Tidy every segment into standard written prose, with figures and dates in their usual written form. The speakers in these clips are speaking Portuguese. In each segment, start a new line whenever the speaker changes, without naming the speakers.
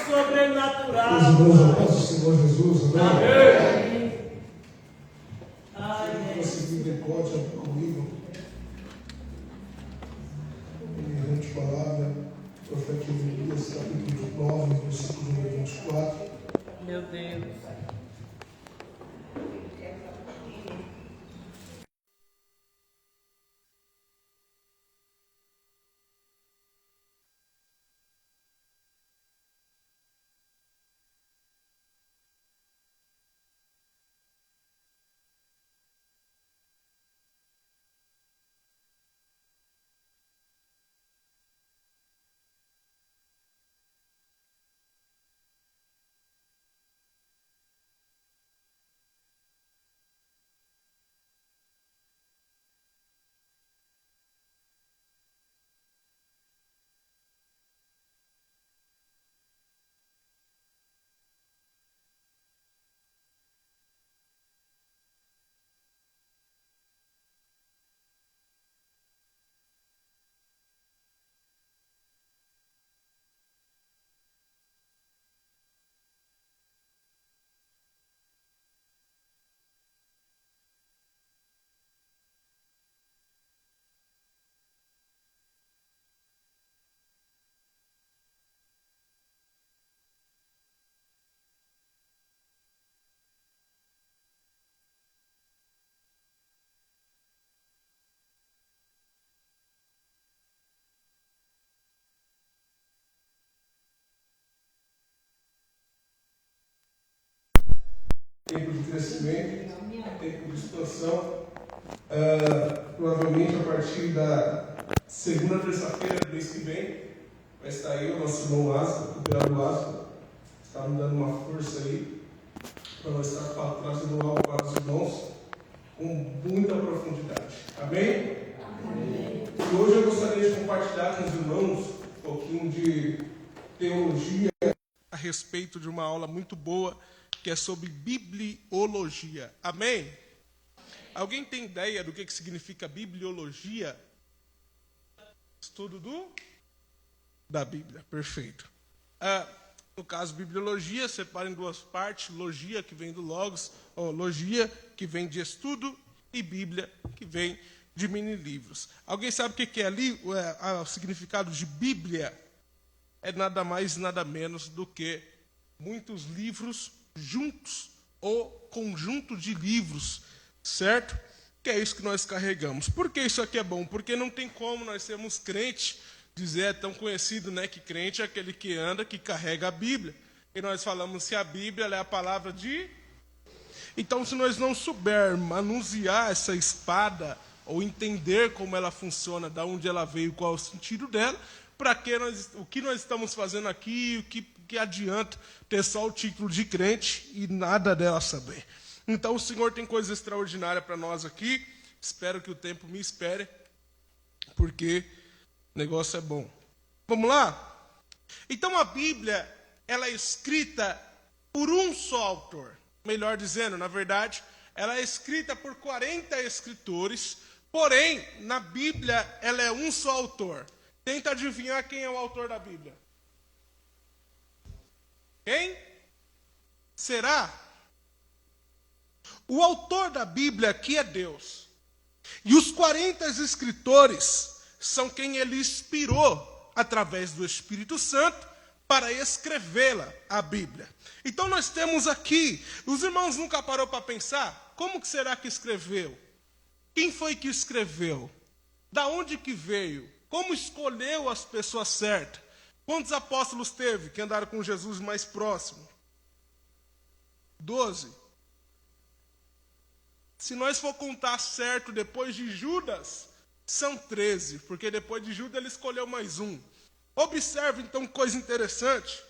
sobrenatural.
Os irmãos ao nosso Senhor Jesus, amém?
Amém.
Você me decode comigo. Em palavra, profeta Elias, capítulo 9, versículo número 24.
Meu Deus.
Tempo de crescimento, tempo de expansão. Provavelmente a partir da segunda terça-feira do mês que vem vai estar aí o nosso irmão Lázaro, o cooperado Lázaro, está me dando uma força aí para nós estar trazendo algo para os irmãos com muita profundidade. Amém? Amém. E hoje eu gostaria de compartilhar com os irmãos um pouquinho de teologia a respeito de uma aula muito boa que é sobre bibliologia. Amém? Alguém tem ideia do que significa bibliologia? Estudo da Bíblia. Perfeito. No caso, bibliologia, separa em duas partes. Logia, que vem do logos, ou logia, que vem de estudo, e Bíblia, que vem de mini-livros. Alguém sabe o que é ali? O significado de Bíblia é nada mais, nada menos do que muitos livros juntos, ou conjunto de livros, certo? Que é isso que nós carregamos. Por que isso aqui é bom? Porque não tem como nós sermos crentes, dizer, é tão conhecido, né, que crente é aquele que anda, que carrega a Bíblia. E nós falamos que a Bíblia é a palavra de... Então, se nós não soubermos manusear essa espada, ou entender como ela funciona, de onde ela veio, qual é o sentido dela, para que o que nós estamos fazendo aqui, o que adianta ter só o título de crente e nada dela saber. Então o Senhor tem coisa extraordinária para nós aqui. Espero que o tempo me espere, porque o negócio é bom. Vamos lá? Então a Bíblia, ela é escrita por um só autor. Melhor dizendo, na verdade, ela é escrita por 40 escritores, porém, na Bíblia, ela é um só autor. Tenta adivinhar quem é o autor da Bíblia. Quem? Será? O autor da Bíblia aqui é Deus. E os 40 escritores são quem ele inspirou através do Espírito Santo para escrevê-la, a Bíblia. Então nós temos aqui, os irmãos nunca parou para pensar, como que será que escreveu? Quem foi que escreveu? Da onde que veio? Como escolheu as pessoas certas? Quantos apóstolos teve que andaram com Jesus mais próximo? 12. Se nós for contar certo, depois de Judas, são 13, porque depois de Judas ele escolheu mais um. Observe, então, coisa interessante,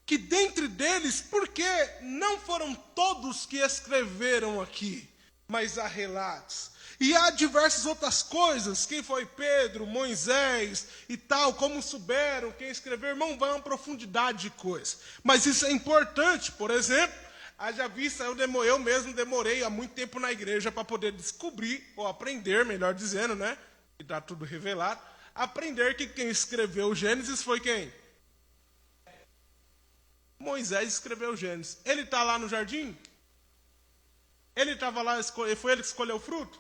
que dentre deles, porque não foram todos que escreveram aqui, mas há relatos. E há diversas outras coisas, quem foi Pedro, Moisés e tal, como souberam, quem escreveu, irmão, vai uma profundidade de coisa. Mas isso é importante, por exemplo, haja vista, eu mesmo demorei há muito tempo na igreja para poder descobrir, ou aprender, melhor dizendo, que está tudo revelado, aprender que quem escreveu o Gênesis foi quem? Moisés escreveu Gênesis. Ele está lá no jardim? Ele estava lá, foi ele que escolheu o fruto?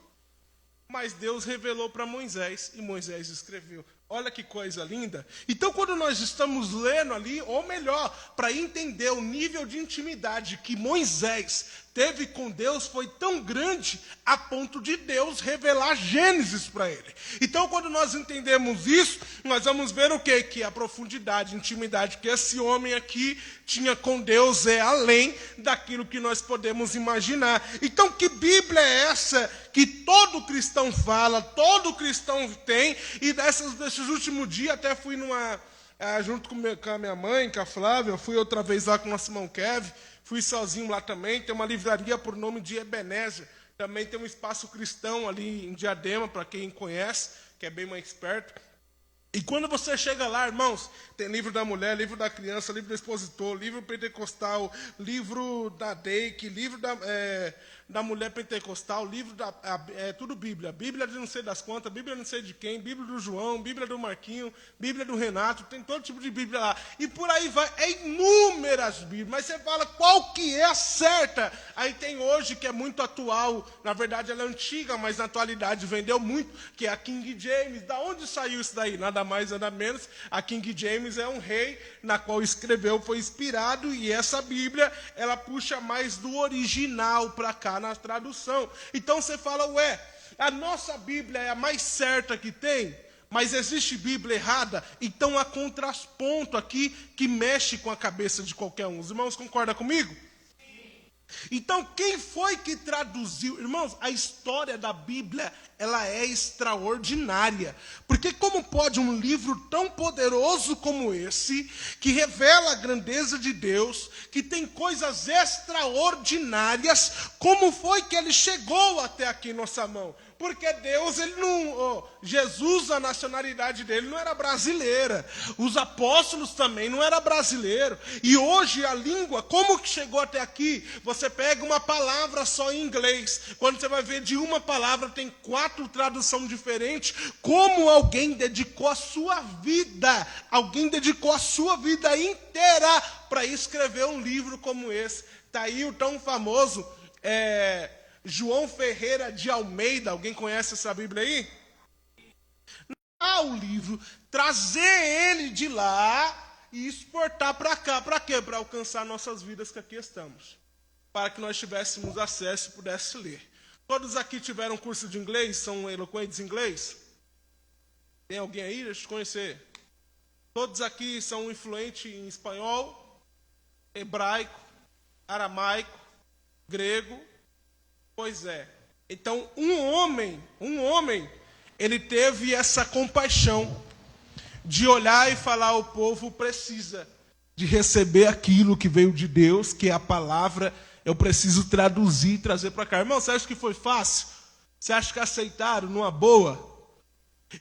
Mas Deus revelou para Moisés e Moisés escreveu. Olha que coisa linda. Então, quando nós estamos lendo ali, ou melhor, para entender o nível de intimidade que Moisés teve com Deus, foi tão grande a ponto de Deus revelar Gênesis para ele. Então, quando nós entendemos isso, nós vamos ver o quê? Que a profundidade, a intimidade que esse homem aqui tinha com Deus é além daquilo que nós podemos imaginar. Então, que Bíblia é essa que todo cristão fala, todo cristão tem, e desses últimos dias até fui junto com a minha mãe, com a Flávia, fui outra vez lá com o nosso irmão Kevin, fui sozinho lá também, tem uma livraria por nome de Ebenezer, também tem um espaço cristão ali em Diadema, para quem conhece, que é bem mais perto. E quando você chega lá, irmãos, tem livro da mulher, livro da criança, livro do expositor, livro pentecostal, livro da DEIC, livro da mulher pentecostal, livro tudo Bíblia. Bíblia de não sei das quantas, Bíblia não sei de quem, Bíblia do João, Bíblia do Marquinho, Bíblia do Renato, tem todo tipo de Bíblia lá. E por aí vai, é inúmeras Bíblias, mas você fala qual que é a certa? Aí tem hoje, que é muito atual, na verdade ela é antiga, mas na atualidade vendeu muito, que é a King James. Da onde saiu isso daí? Nada mais, nada menos. A King James é um rei na qual escreveu, foi inspirado, e essa Bíblia, ela puxa mais do original para cá na tradução. Então você fala, a nossa Bíblia é a mais certa que tem, mas existe Bíblia errada? Então há contraponto aqui que mexe com a cabeça de qualquer um. Os irmãos concordam comigo? Então, quem foi que traduziu? Irmãos, a história da Bíblia, ela é extraordinária. Porque como pode um livro tão poderoso como esse, que revela a grandeza de Deus, que tem coisas extraordinárias, como foi que ele chegou até aqui em nossa mão? Porque Deus, ele não... Jesus, a nacionalidade dele não era brasileira. Os apóstolos também não eram brasileiros. E hoje a língua, como que chegou até aqui? Você pega uma palavra só em inglês. Quando você vai ver de uma palavra, tem 4 traduções diferentes. Como alguém dedicou a sua vida. Alguém dedicou a sua vida inteira para escrever um livro como esse. Está aí o tão famoso... João Ferreira de Almeida, alguém conhece essa Bíblia aí? O livro, trazer ele de lá e exportar para cá. Para quê? Para alcançar nossas vidas que aqui estamos. Para que nós tivéssemos acesso e pudéssemos ler. Todos aqui tiveram curso de inglês? São eloquentes em inglês? Tem alguém aí? Deixa eu conhecer. Todos aqui são influentes em espanhol, hebraico, aramaico, grego. Pois é. Então, um homem, ele teve essa compaixão de olhar e falar: o povo precisa de receber aquilo que veio de Deus, que é a palavra, eu preciso traduzir e trazer para cá. Irmão, você acha que foi fácil? Você acha que aceitaram numa boa?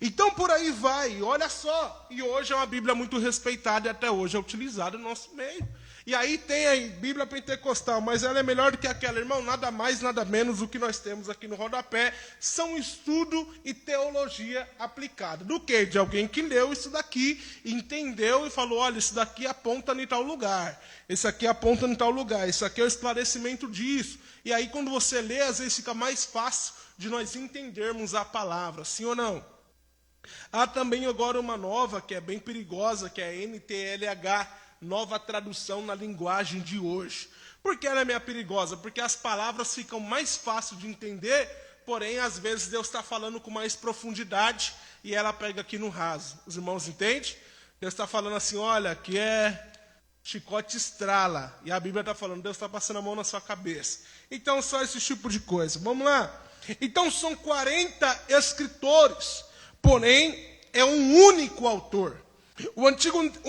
Então, por aí vai, olha só. E hoje é uma Bíblia muito respeitada e até hoje é utilizada no nosso meio. E aí tem a Bíblia pentecostal, mas ela é melhor do que aquela. Irmão, nada mais, nada menos o que nós temos aqui no rodapé são estudo e teologia aplicada. Do que? De alguém que leu isso daqui, entendeu e falou: olha, isso daqui aponta em tal lugar, esse aqui aponta em tal lugar, isso aqui é o esclarecimento disso. E aí quando você lê, às vezes fica mais fácil de nós entendermos a palavra, sim ou não? Há também agora uma nova, que é bem perigosa, que é a NTLH, nova tradução na linguagem de hoje. Por que ela é meio perigosa? Porque as palavras ficam mais fáceis de entender, porém, às vezes, Deus está falando com mais profundidade e ela pega aqui no raso. Os irmãos entendem? Deus está falando assim: olha, aqui é chicote estrala. E a Bíblia está falando: Deus está passando a mão na sua cabeça. Então, só esse tipo de coisa. Vamos lá? Então, são 40 escritores, porém, é um único autor. O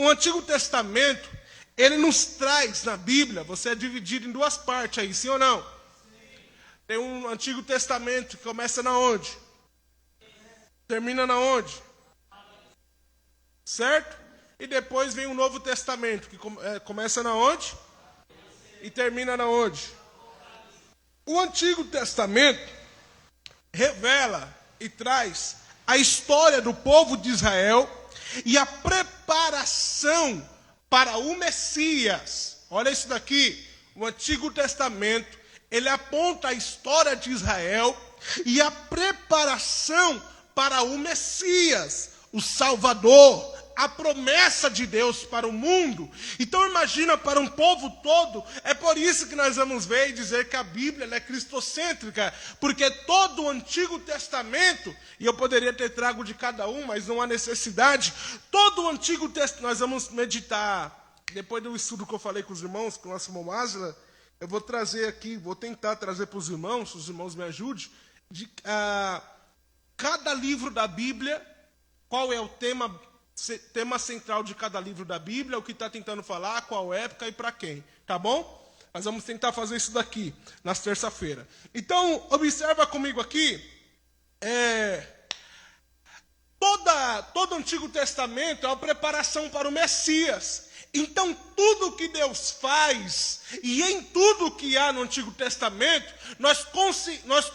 Antigo Testamento, ele nos traz na Bíblia, você é dividido em 2 partes aí, sim ou não? Sim. Tem um Antigo Testamento que começa na onde? Termina na onde? Certo? E depois vem o Novo Testamento, que começa na onde? E termina na onde? O Antigo Testamento revela e traz a história do povo de Israel e a preparação para o Messias. Olha isso daqui. O Antigo Testamento, ele aponta a história de Israel e a preparação para o Messias, o Salvador, a promessa de Deus para o mundo. Então imagina, para um povo todo, é por isso que nós vamos ver e dizer que a Bíblia ela é cristocêntrica, porque todo o Antigo Testamento, e eu poderia ter trago de cada um, mas não há necessidade, todo o Antigo Testamento, nós vamos meditar, depois do estudo que eu falei com os irmãos, com o nosso irmão Ásila, eu vou trazer aqui, vou tentar trazer para os irmãos, se os irmãos me ajudem, cada livro da Bíblia, qual é o tema central de cada livro da Bíblia, o que está tentando falar, qual época e para quem, tá bom? Nós vamos tentar fazer isso daqui, nas terça-feira. Então, observa comigo aqui, todo o Antigo Testamento é uma preparação para o Messias. Então, tudo que Deus faz, e em tudo que há no Antigo Testamento, nós conseguimos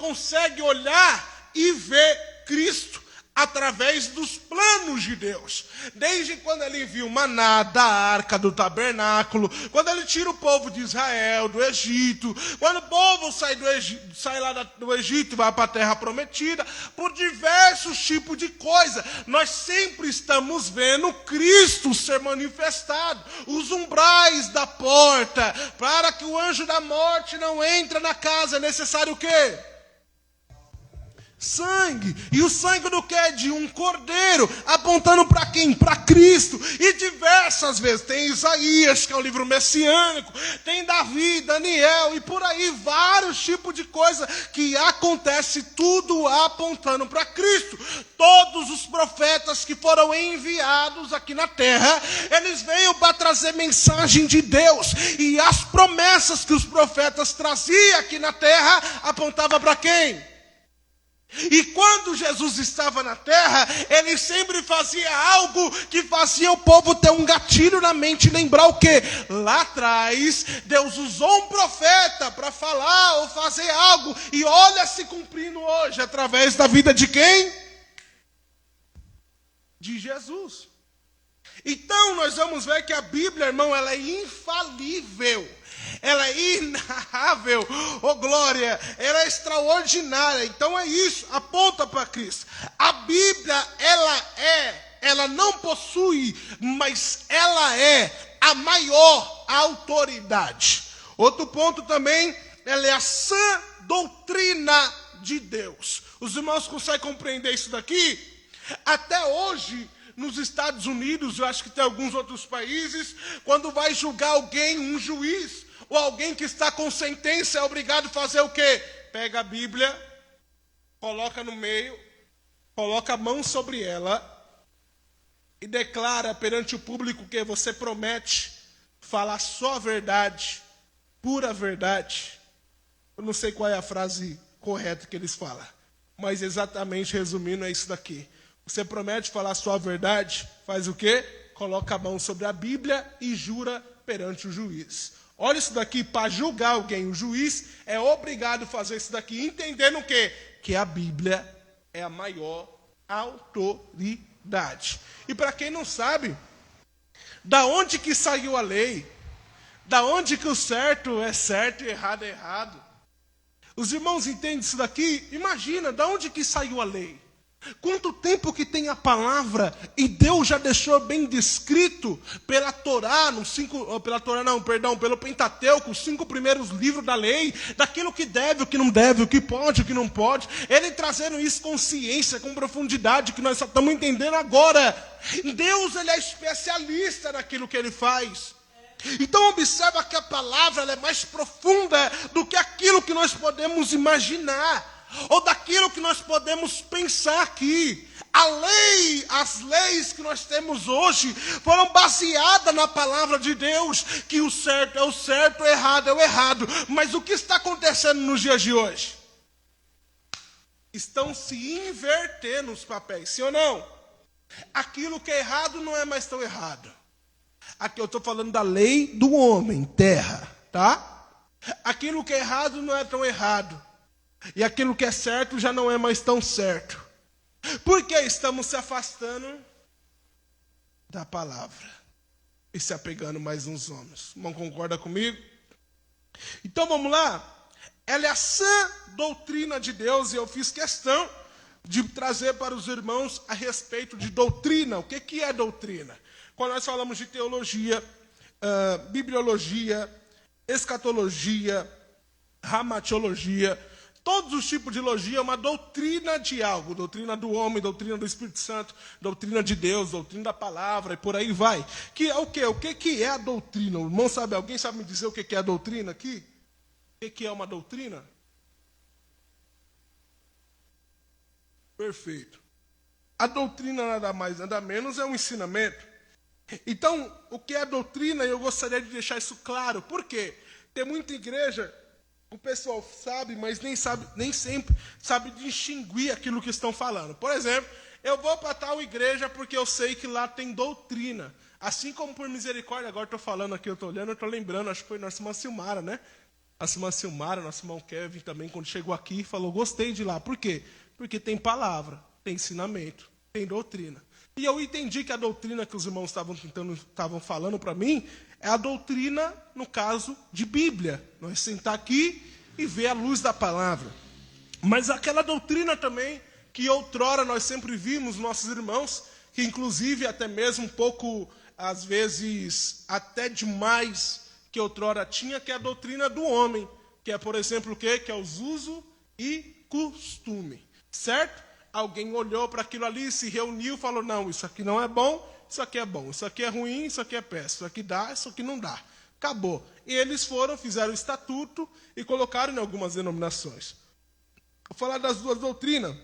olhar e ver Cristo através dos planos de Deus. Desde quando ele envia o maná da arca do tabernáculo, quando ele tira o povo de Israel do Egito, quando o povo sai lá do Egito e vai para a terra prometida, por diversos tipos de coisa, nós sempre estamos vendo Cristo ser manifestado. Os umbrais da porta, para que o anjo da morte não entre na casa, é necessário o quê? Sangue. E o sangue do quê? De um cordeiro, apontando para quem? Para Cristo. E diversas vezes, tem Isaías, que é um livro messiânico, tem Davi, Daniel, e por aí, vários tipos de coisa que acontece, tudo apontando para Cristo. Todos os profetas que foram enviados aqui na terra, eles veio para trazer mensagem de Deus, e as promessas que os profetas traziam aqui na terra, apontava para quem? E quando Jesus estava na terra, ele sempre fazia algo que fazia o povo ter um gatilho na mente e lembrar o quê? Lá atrás, Deus usou um profeta para falar ou fazer algo, e olha se cumprindo hoje, através da vida de quem? De Jesus. Então nós vamos ver que a Bíblia, irmão, ela é infalível. Ela é inarrável, oh glória, ela é extraordinária. Então é isso, aponta para Cristo. A Bíblia, ela não possui, mas ela é a maior autoridade. Outro ponto também, ela é a sã doutrina de Deus. Os irmãos conseguem compreender isso daqui? Até hoje, nos Estados Unidos, eu acho que tem alguns outros países, quando vai julgar alguém, um juiz, ou alguém que está com sentença, é obrigado a fazer o quê? Pega a Bíblia, coloca no meio, coloca a mão sobre ela e declara perante o público que você promete falar só a verdade, pura verdade. Eu não sei qual é a frase correta que eles falam, mas exatamente resumindo é isso daqui. Você promete falar só a verdade, faz o quê? Coloca a mão sobre a Bíblia e jura perante o juiz. Olha isso daqui, para julgar alguém, o juiz é obrigado a fazer isso daqui, entendendo o quê? Que a Bíblia é a maior autoridade. E para quem não sabe, da onde que saiu a lei? Da onde que o certo é certo e errado é errado? Os irmãos entendem isso daqui? Imagina, da onde que saiu a lei? Quanto tempo que tem a palavra, e Deus já deixou bem descrito pela Torá, pelo Pentateuco, os 5 primeiros livros da lei, daquilo que deve, o que não deve, o que pode, o que não pode. Ele trazendo isso com ciência, com profundidade, que nós só estamos entendendo agora. Deus, ele é especialista naquilo que ele faz. Então observa que a palavra ela é mais profunda do que aquilo que nós podemos imaginar, ou daquilo que nós podemos pensar aqui. As leis que nós temos hoje foram baseadas na palavra de Deus, que o certo é o certo, o errado é o errado. Mas o que está acontecendo nos dias de hoje? Estão se invertendo os papéis, sim ou não? Aquilo que é errado não é mais tão errado. Aqui eu estou falando da lei do homem, terra, tá? Aquilo que é errado não é tão errado. E aquilo que é certo já não é mais tão certo. Por que estamos se afastando da palavra? e se apegando mais uns homens. Não concorda comigo? Então vamos lá. Ela é a sã doutrina de Deus, e eu fiz questão de trazer para os irmãos a respeito de doutrina. O que é doutrina? Quando nós falamos de teologia, bibliologia, escatologia, ramatiologia, todos os tipos de logia é uma doutrina de algo. Doutrina do homem, doutrina do Espírito Santo, doutrina de Deus, doutrina da palavra, e por aí vai. Que é o quê? O que é a doutrina? O irmão sabe, alguém sabe me dizer o que é a doutrina aqui? O que é uma doutrina? Perfeito. A doutrina nada mais, nada menos é um ensinamento. Então, o que é a doutrina, eu gostaria de deixar isso claro. Por quê? Tem muita igreja, o pessoal sabe, mas nem sempre sabe distinguir aquilo que estão falando. Por exemplo, eu vou para tal igreja porque eu sei que lá tem doutrina. Assim como por misericórdia, agora estou falando aqui, eu estou olhando, eu estou lembrando, acho que foi nossa irmã Silmara, né? Nossa irmã Silmara, nosso irmão Kevin também, quando chegou aqui, falou, gostei de lá. Por quê? Porque tem palavra, tem ensinamento, tem doutrina. E eu entendi que a doutrina que os irmãos estavam falando para mim é a doutrina, no caso, de Bíblia. Nós sentar aqui e ver a luz da palavra. Mas aquela doutrina também que outrora nós sempre vimos, nossos irmãos, que inclusive até mesmo um pouco, às vezes, até demais, que outrora tinha, que é a doutrina do homem, que é, por exemplo, o quê? Que é os uso e costume, certo? Alguém olhou para aquilo ali, se reuniu, falou, não, isso aqui não é bom, isso aqui é bom, isso aqui é ruim, isso aqui é péssimo, isso aqui dá, isso aqui não dá. Acabou. E eles fizeram o estatuto e colocaram em algumas denominações. Vou falar das duas doutrinas.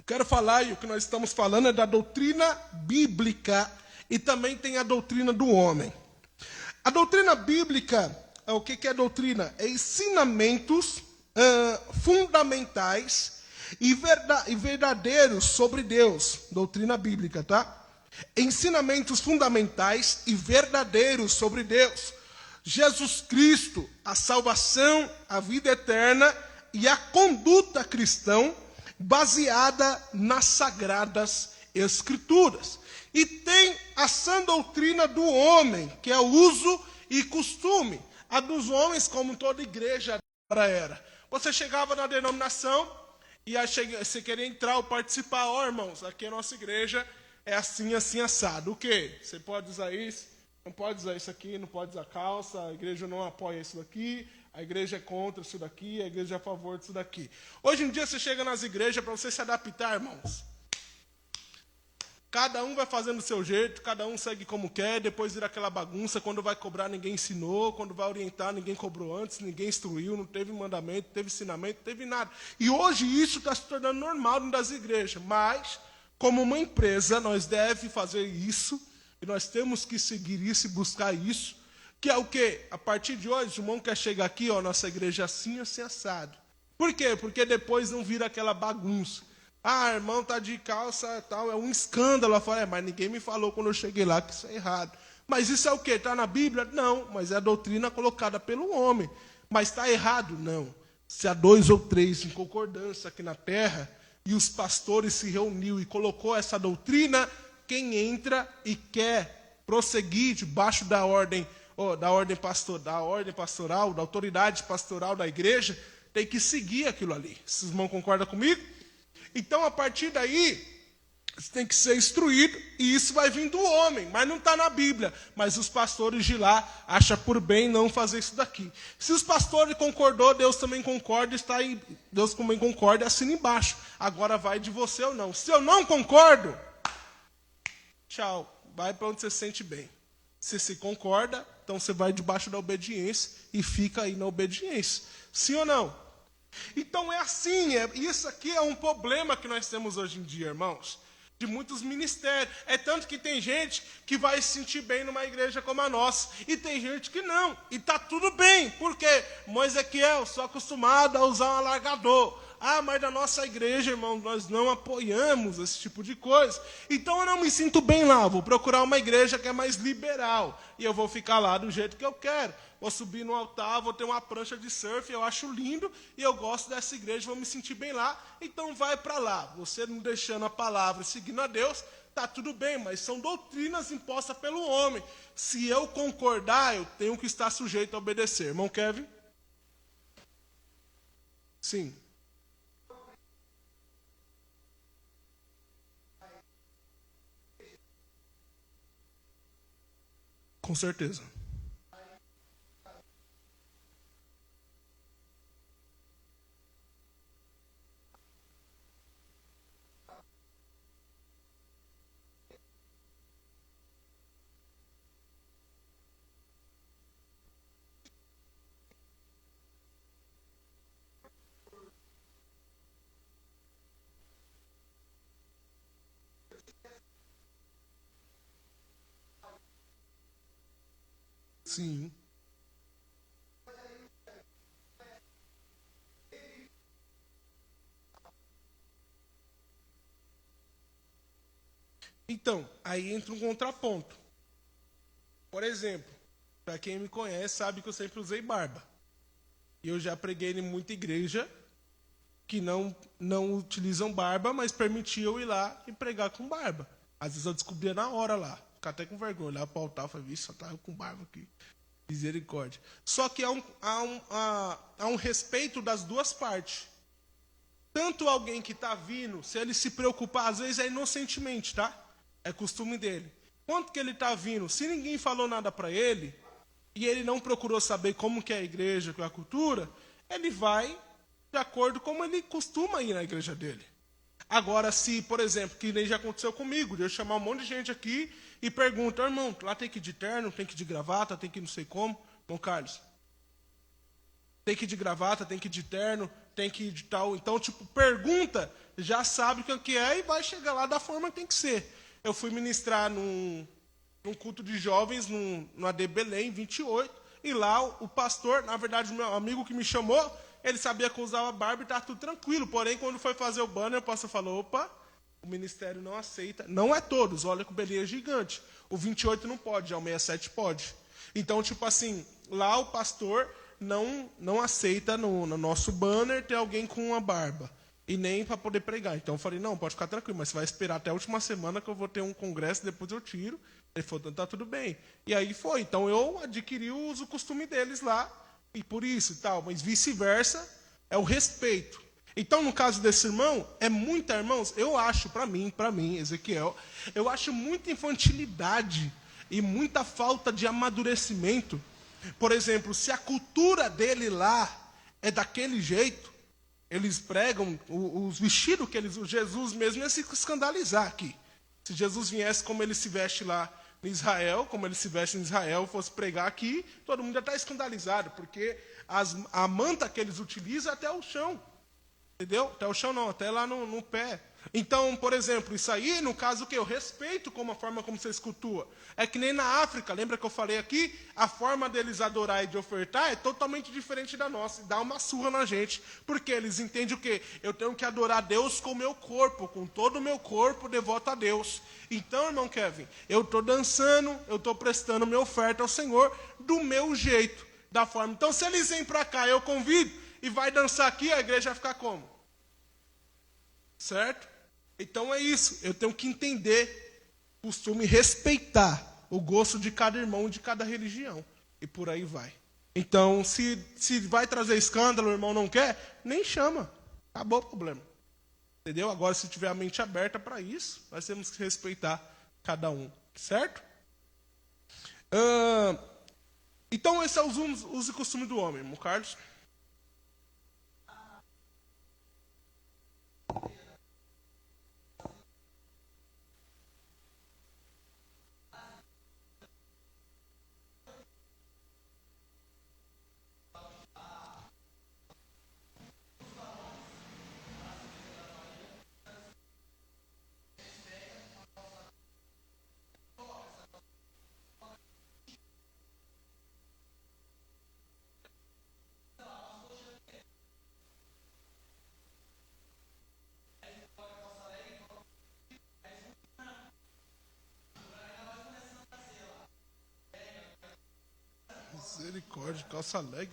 Quero falar, e o que nós estamos falando é da doutrina bíblica, e também tem a doutrina do homem. A doutrina bíblica, o que é doutrina? É ensinamentos fundamentais e verdadeiros sobre Deus. Doutrina bíblica, tá? Ensinamentos fundamentais e verdadeiros sobre Deus. Jesus Cristo, a salvação, a vida eterna e a conduta cristã baseada nas sagradas Escrituras. E tem a sã doutrina do homem, que é o uso e costume. A dos homens, como toda igreja era. Você chegava na denominação e você queria entrar ou participar. Irmãos, aqui a nossa igreja é assim, assim, assado. O quê? Você pode usar isso, não pode usar isso aqui, não pode usar calça, a igreja não apoia isso daqui, a igreja é contra isso daqui, a igreja é a favor disso daqui. Hoje em dia você chega nas igrejas para você se adaptar, irmãos. Cada um vai fazendo do seu jeito, cada um segue como quer, depois vira aquela bagunça, quando vai cobrar ninguém ensinou, quando vai orientar ninguém cobrou antes, ninguém instruiu, não teve mandamento, não teve ensinamento, não teve nada. E hoje isso está se tornando normal dentro das igrejas, mas como uma empresa nós devemos fazer isso, e nós temos que seguir isso e buscar isso, que é o quê? A partir de hoje o irmão quer chegar aqui, nossa igreja é assim, assim assado. Por quê? Porque depois não vira aquela bagunça. Irmão, tá de calça tal, é um escândalo. Eu falei, mas ninguém me falou quando eu cheguei lá que isso é errado. Mas isso é o quê? Está na Bíblia? Não, mas é a doutrina colocada pelo homem. Mas está errado? Não. Se há 2 ou 3 em concordância aqui na terra, e os pastores se reuniu e colocou essa doutrina, quem entra e quer prosseguir debaixo da ordem pastoral, da autoridade pastoral da igreja, tem que seguir aquilo ali. Vocês irmãos concordam comigo? Então, a partir daí, você tem que ser instruído, e isso vai vir do homem, mas não está na Bíblia. Mas os pastores de lá acham por bem não fazer isso daqui. Se os pastores concordou, Deus também concorda, está aí, Deus também concorda, assina embaixo. Agora vai de você ou não. Se eu não concordo, tchau, vai para onde você se sente bem. Se você concorda, então você vai debaixo da obediência e fica aí na obediência. Sim ou não? Então é assim, isso aqui é um problema que nós temos hoje em dia, irmãos, de muitos ministérios. É tanto que tem gente que vai se sentir bem numa igreja como a nossa, e tem gente que não, e está tudo bem. Por quê? Ezequiel, sou acostumado a usar um alargador. Mas na nossa igreja, irmão, nós não apoiamos esse tipo de coisa. Então eu não me sinto bem lá, vou procurar uma igreja que é mais liberal, e eu vou ficar lá do jeito que eu quero. Vou subir no altar, vou ter uma prancha de surf, eu acho lindo, e eu gosto dessa igreja, vou me sentir bem lá, então vai para lá. Você não deixando a palavra e seguindo a Deus, Tá tudo bem, mas são doutrinas impostas pelo homem. Se eu concordar, eu tenho que estar sujeito a obedecer. Irmão Kevin? Sim. Com certeza. Sim. Então, aí entra um contraponto. Por exemplo, para quem me conhece, sabe que eu sempre usei barba. E eu já preguei em muita igreja que não utilizam barba, mas permitiam eu ir lá e pregar com barba. Às vezes eu descobria na hora lá. Ficar até com vergonha, olhar para o altar e falar, vixe, só tava com barba aqui. Misericórdia. Só que há um respeito das duas partes. Tanto alguém que está vindo, se ele se preocupar, às vezes é inocentemente, tá? É costume dele. Quanto que ele está vindo, se ninguém falou nada para ele, e ele não procurou saber como que é a igreja, que é a cultura, ele vai de acordo com como ele costuma ir na igreja dele. Agora, se, por exemplo, que nem já aconteceu comigo, de eu chamar um monte de gente aqui e pergunto, irmão, lá tem que ir de terno, tem que ir de gravata, tem que ir não sei como. Bom, Carlos, tem que ir de gravata, tem que ir de terno, tem que ir de tal. Então, tipo, pergunta, já sabe o que é e vai chegar lá da forma que tem que ser. Eu fui ministrar num culto de jovens, no AD Belém, 28, e lá o pastor, na verdade, o meu amigo que me chamou, ele sabia que eu usava barba e estava tudo tranquilo. Porém, quando foi fazer o banner, o pastor falou, opa, o ministério não aceita. Não é todos, olha que o Belém é gigante. O 28 não pode, já o 67 pode. Então, tipo assim, lá o pastor não aceita no nosso banner ter alguém com uma barba. E nem para poder pregar. Então eu falei, não, pode ficar tranquilo, mas você vai esperar até a última semana que eu vou ter um congresso, depois eu tiro. Ele falou, então tá tudo bem. E aí foi. Então eu adquiri o costume deles lá, e por isso e tal. Mas vice-versa, é o respeito. Então, no caso desse irmão, é muita, irmãos, eu acho, para mim, Ezequiel, eu acho muita infantilidade e muita falta de amadurecimento. Por exemplo, se a cultura dele lá é daquele jeito, eles pregam os vestidos que eles... Jesus mesmo ia se escandalizar aqui. Se Jesus viesse como ele se veste lá em Israel, como ele se veste em Israel, fosse pregar aqui, todo mundo ia estar escandalizado, porque a manta que eles utilizam é até o chão. Entendeu? Até o chão não, até lá no pé. Então, por exemplo, isso aí, no caso que eu respeito como a forma como vocês cultuam. É que nem na África, lembra que eu falei aqui? A forma deles adorar e de ofertar é totalmente diferente da nossa. E dá uma surra na gente. Porque eles entendem o quê? Eu tenho que adorar Deus com o meu corpo, com todo o meu corpo devoto a Deus. Então, irmão Kevin, eu estou dançando, eu estou prestando minha oferta ao Senhor do meu jeito, da forma. Então, se eles vêm para cá, eu convido, e vai dançar aqui, a igreja vai ficar como? Certo? Então é isso. Eu tenho que entender, costume respeitar o gosto de cada irmão, de cada religião. E por aí vai. Então, se vai trazer escândalo, o irmão não quer, nem chama. Acabou o problema. Entendeu? Agora, se tiver a mente aberta para isso, nós temos que respeitar cada um. Certo? Então, esse é o uso e costume do homem, irmão Carlos. Misericórdia, calça leg.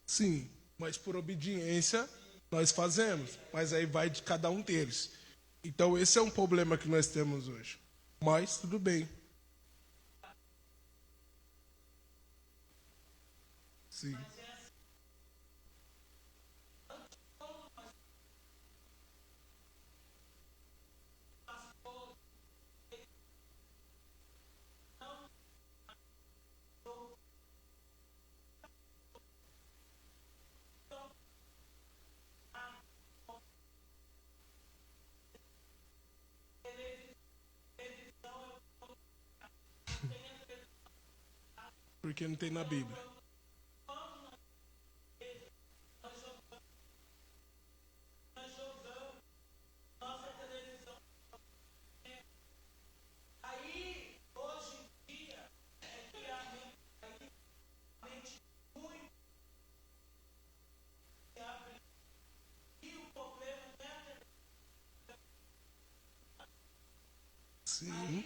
Sim, mas por obediência nós fazemos. Mas aí vai de cada um deles. Então esse é um problema que nós temos hoje. Mas tudo bem. Sim. Porque não tem na Bíblia. Sim.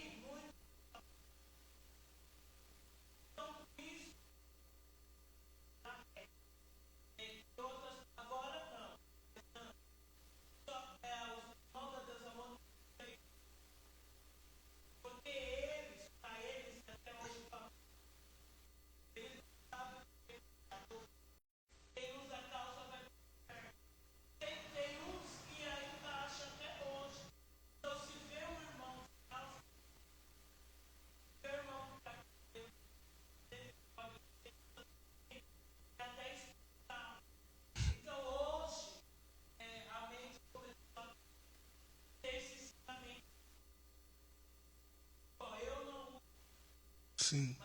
Sim.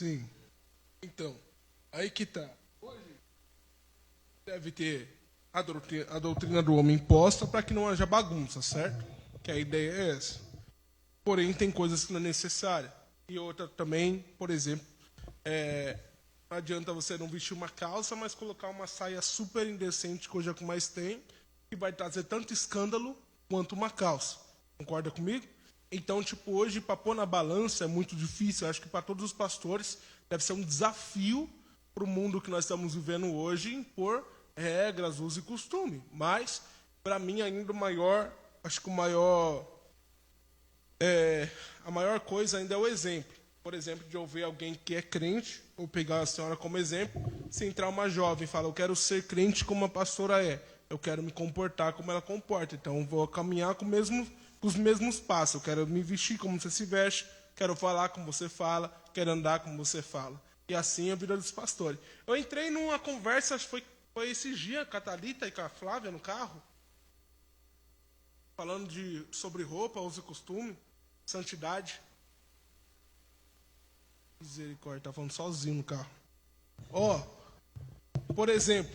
Sim. Então, aí que tá. Hoje deve ter a doutrina do homem imposta para que não haja bagunça, certo? Que a ideia é essa. Porém, tem coisas que não é necessária. E outra também, por exemplo, não adianta você não vestir uma calça, mas colocar uma saia super indecente, que hoje é o que mais tem, que vai trazer tanto escândalo quanto uma calça. Concorda comigo? Então, tipo, hoje, para pôr na balança é muito difícil. Eu acho que para todos os pastores deve ser um desafio para o mundo que nós estamos vivendo hoje impor regras, uso e costume. Mas, para mim, ainda o maior, acho que o maior, a maior coisa ainda é o exemplo. Por exemplo, de eu ver alguém que é crente, ou pegar a senhora como exemplo, se entrar uma jovem e falar, eu quero ser crente como a pastora é, eu quero me comportar como ela comporta, então eu vou caminhar com os mesmos passos, eu quero me vestir como você se veste, quero falar como você fala, quero andar como você fala. E assim é a vida dos pastores. Eu entrei numa conversa, acho que foi esses dias, com a Thalita e com a Flávia no carro, falando sobre roupa, uso e costume, santidade. Misericórdia, tá falando sozinho no carro. Por exemplo,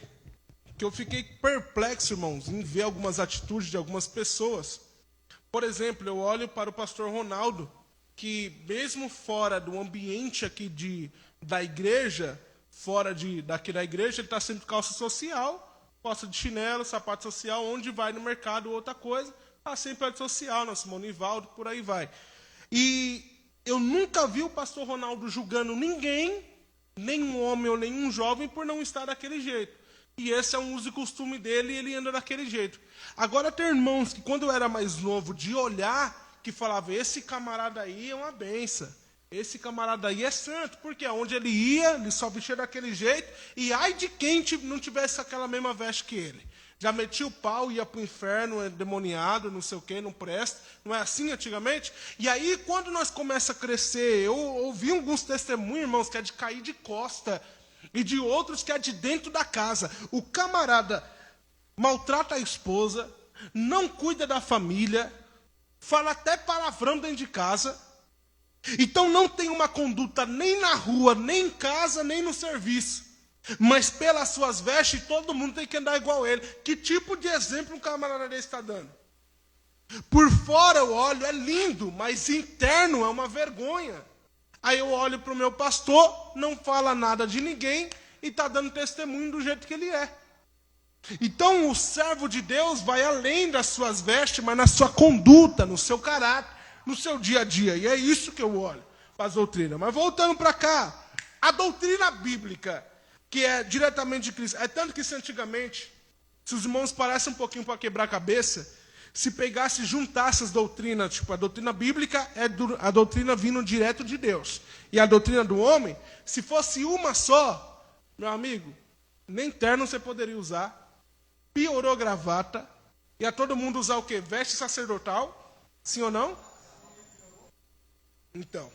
que eu fiquei perplexo, irmãos, em ver algumas atitudes de algumas pessoas. Por exemplo, eu olho para o pastor Ronaldo, que mesmo fora do ambiente aqui da igreja, daqui da igreja, ele está sempre de calça social, calça de chinelo, sapato social, onde vai no mercado ou outra coisa, está sempre de social, na Simone Ivaldo, por aí vai. E eu nunca vi o pastor Ronaldo julgando ninguém, nenhum homem ou nenhum jovem, por não estar daquele jeito. E esse é um uso e costume dele e ele anda daquele jeito. Agora tem irmãos que quando eu era mais novo, de olhar, que falava, esse camarada aí é uma benção. Esse camarada aí é santo, porque onde ele ia, ele só vestia daquele jeito, e ai de quem não tivesse aquela mesma veste que ele. Já metia o pau, ia para o inferno, é demoniado, não sei o que, não presta. Não é assim antigamente? E aí, quando nós começamos a crescer, eu ouvi alguns testemunhos, irmãos, que é de cair de costa, e de outros que é de dentro da casa. O camarada maltrata a esposa, não cuida da família, fala até palavrão dentro de casa. Então não tem uma conduta nem na rua, nem em casa, nem no serviço. Mas pelas suas vestes, todo mundo tem que andar igual a ele. Que tipo de exemplo um camarada desse está dando? Por fora eu olho, é lindo, mas interno é uma vergonha. Aí eu olho para o meu pastor, não fala nada de ninguém e está dando testemunho do jeito que ele é. Então o servo de Deus vai além das suas vestes, mas na sua conduta, no seu caráter, no seu dia a dia. E é isso que eu olho para as doutrinas. Mas voltando para cá, a doutrina bíblica, que é diretamente de Cristo, é tanto que se antigamente, se os irmãos parassem um pouquinho para quebrar a cabeça, se pegasse e juntasse as doutrinas, tipo, a doutrina bíblica é a doutrina vindo direto de Deus. E a doutrina do homem, se fosse uma só, meu amigo, nem terno você poderia usar, piorou gravata, ia todo mundo usar o quê? Veste sacerdotal? Sim ou não? Então,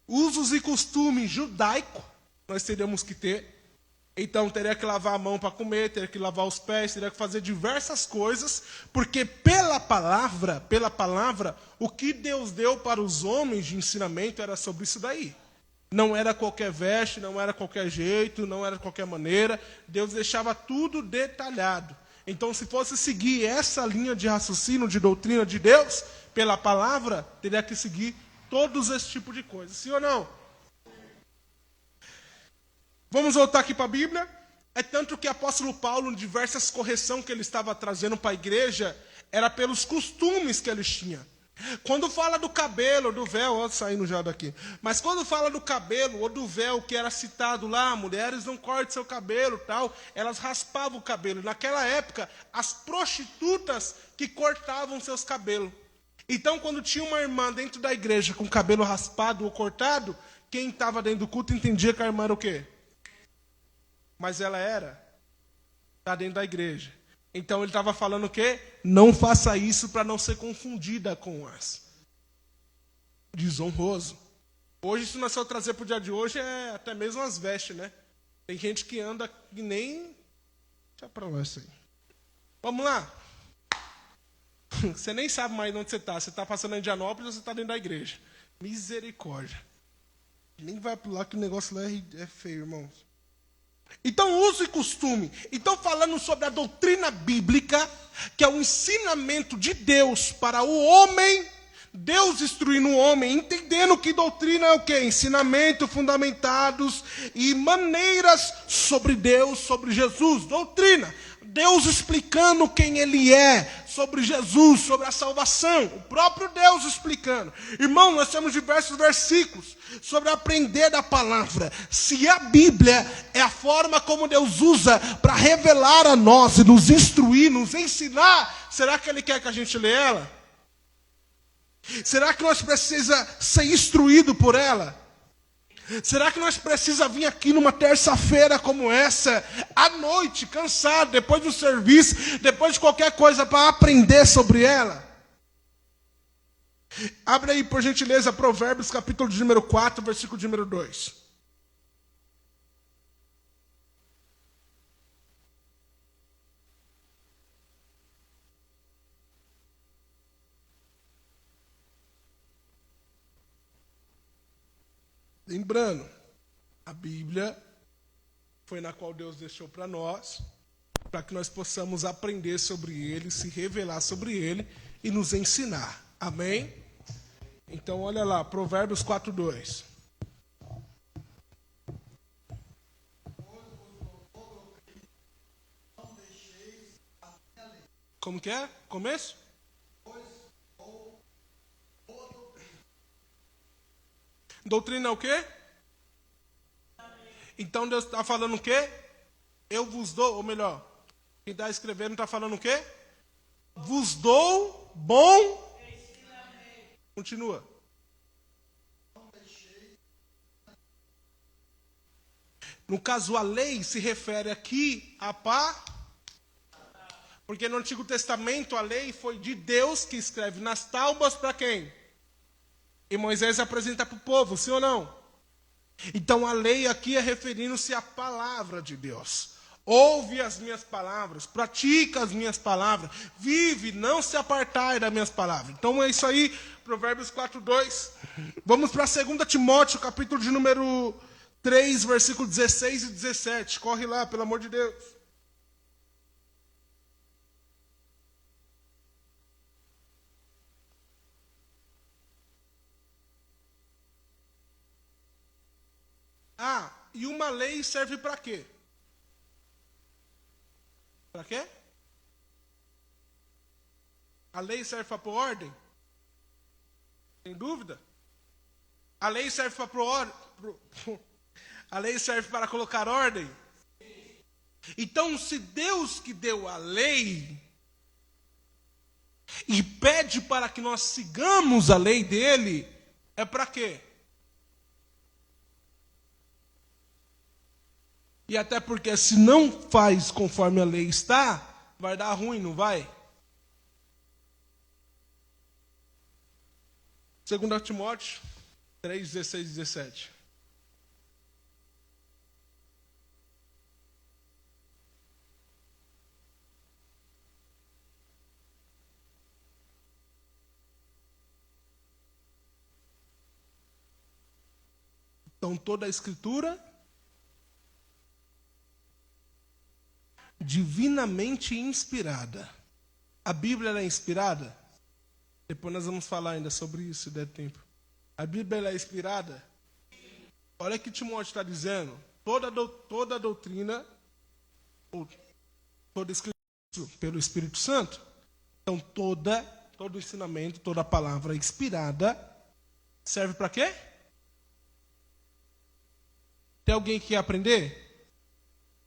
usos e costumes judaico nós teríamos que ter. Então, teria que lavar a mão para comer, teria que lavar os pés, teria que fazer diversas coisas, porque pela palavra, o que Deus deu para os homens de ensinamento era sobre isso daí. Não era qualquer veste, não era qualquer jeito, não era de qualquer maneira. Deus deixava tudo detalhado. Então, se fosse seguir essa linha de raciocínio, de doutrina de Deus, pela palavra, teria que seguir todos esse tipo de coisas. Sim ou não? Vamos voltar aqui para a Bíblia. É tanto que o apóstolo Paulo, em diversas correções que ele estava trazendo para a igreja, era pelos costumes que eles tinham. Quando fala do cabelo, do véu, ó, saindo já daqui. Mas quando fala do cabelo ou do véu que era citado lá, mulheres não cortem seu cabelo, tal, elas raspavam o cabelo. Naquela época, as prostitutas que cortavam seus cabelos. Então, quando tinha uma irmã dentro da igreja com cabelo raspado ou cortado, quem estava dentro do culto entendia que a irmã era o quê? Mas ela está dentro da igreja. Então ele estava falando o quê? Não faça isso para não ser confundida com as. Desonroso. Hoje, se nós só trazer para o dia de hoje, é até mesmo as vestes, né? Tem gente que anda que nem... Deixa para lá isso aí. Vamos lá. Você nem sabe mais onde você está. Você está passando em Indianópolis ou você está dentro da igreja? Misericórdia. Nem vai para lá que o negócio lá é feio, irmãos. Então, uso e costume. Então, falando sobre a doutrina bíblica, que é o ensinamento de Deus para o homem, Deus instruindo o homem, entendendo que doutrina é o quê? Ensinamento fundamentados e maneiras sobre Deus, sobre Jesus. Doutrina. Deus explicando quem Ele é, sobre Jesus, sobre a salvação. O próprio Deus explicando. Irmão, nós temos diversos versículos sobre aprender da palavra. Se a Bíblia é a forma como Deus usa para revelar a nós e nos instruir, nos ensinar, será que Ele quer que a gente lê ela? Será que nós precisamos ser instruídos por ela? Será que nós precisamos vir aqui numa terça-feira como essa, à noite, cansado, depois do serviço, depois de qualquer coisa, para aprender sobre ela? Abre aí, por gentileza, Provérbios, capítulo de número 4, versículo de número 2. Lembrando, a Bíblia foi na qual Deus deixou para nós, para que nós possamos aprender sobre Ele, se revelar sobre Ele e nos ensinar. Amém? Então, olha lá, Provérbios 4:2. Como que é? Começo? Doutrina é o quê? Então Deus está falando o quê? Eu vos dou, ou melhor, quem está escrevendo está falando o quê? Vos dou bom. Continua. No caso, a lei se refere aqui a porque no Antigo Testamento a lei foi de Deus que escreve nas tábuas para quem? E Moisés apresenta para o povo, sim ou não? Então a lei aqui é referindo-se à palavra de Deus. Ouve as minhas palavras, pratica as minhas palavras, vive, não se apartai das minhas palavras. Então é isso aí, Provérbios 4:2. Vamos para 2 Timóteo, capítulo de número 3, versículo 16 e 17. Corre lá, pelo amor de Deus. e uma lei serve para quê? Para quê? A lei serve para pôr ordem? Sem dúvida. A lei serve para pôr ordem? A lei serve para colocar ordem? Então, se Deus que deu a lei e pede para que nós sigamos a lei dele, é para quê? E até porque se não faz conforme a lei está, vai dar ruim, não vai? 2 Timóteo 3, 16 e 17. Então, toda a Escritura divinamente inspirada. A Bíblia é inspirada? Depois nós vamos falar ainda sobre isso, se der tempo. A Bíblia é inspirada? Olha o que Timóteo está dizendo. Toda doutrina, ou toda Escritura pelo Espírito Santo. Então, todo ensinamento, toda palavra inspirada serve para quê? Tem alguém que quer aprender?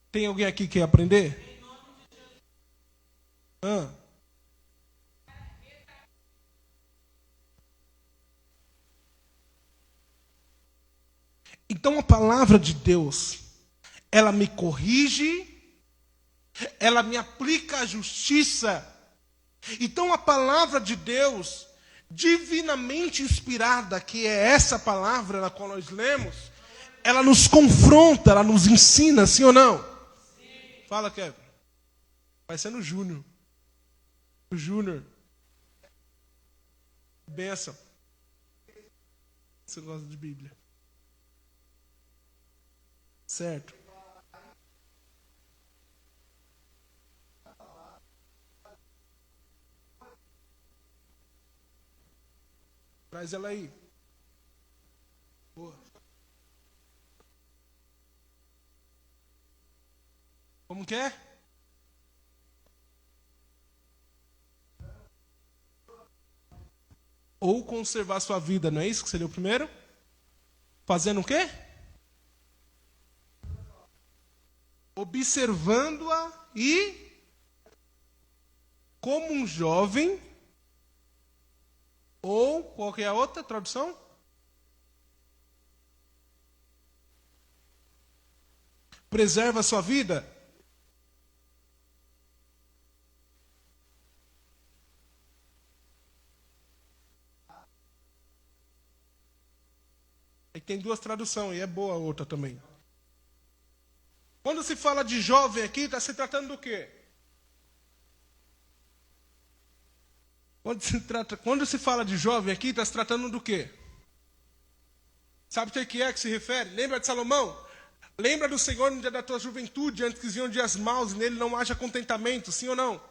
Tem alguém aqui que quer aprender? Então a palavra de Deus, ela me corrige, ela me aplica a justiça. Então a palavra de Deus, divinamente inspirada, que é essa palavra na qual nós lemos, ela nos confronta, ela nos ensina, sim ou não? Sim. Fala, Kevin. Vai ser no Júnior. O Júnior. Benção. Você gosta de Bíblia? Certo. Traz ela aí. Boa. Como que é? Ou conservar sua vida, não é isso que seria o primeiro? Fazendo o quê? Observando-a e, como um jovem, ou qual que é a outra tradução? Preserva a sua vida. Aí tem duas traduções, e é boa a outra também. Quando se fala de jovem aqui, está se tratando do quê? Quando se fala de jovem aqui, está se tratando do quê? Sabe o que é que se refere? Lembra de Salomão? Lembra do Senhor no dia da tua juventude, antes que vinham dias maus, e nele não haja contentamento, sim ou não?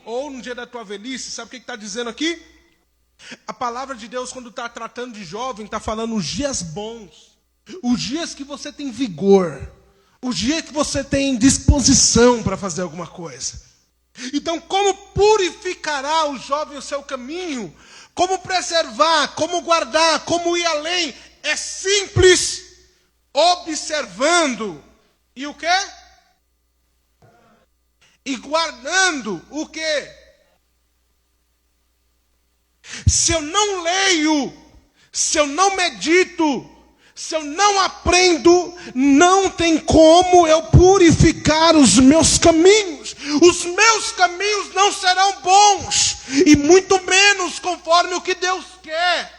Ou no dia da tua velhice, sabe o que está dizendo aqui? A palavra de Deus, quando está tratando de jovem, está falando os dias bons, os dias que você tem vigor, os dias que você tem disposição para fazer alguma coisa. Então, como purificará o jovem o seu caminho? Como preservar, como guardar, como ir além? É simples, observando. E o quê? E guardando o quê? Se eu não leio, se eu não medito, se eu não aprendo, não tem como eu purificar os meus caminhos. Os meus caminhos não serão bons, e muito menos conforme o que Deus quer.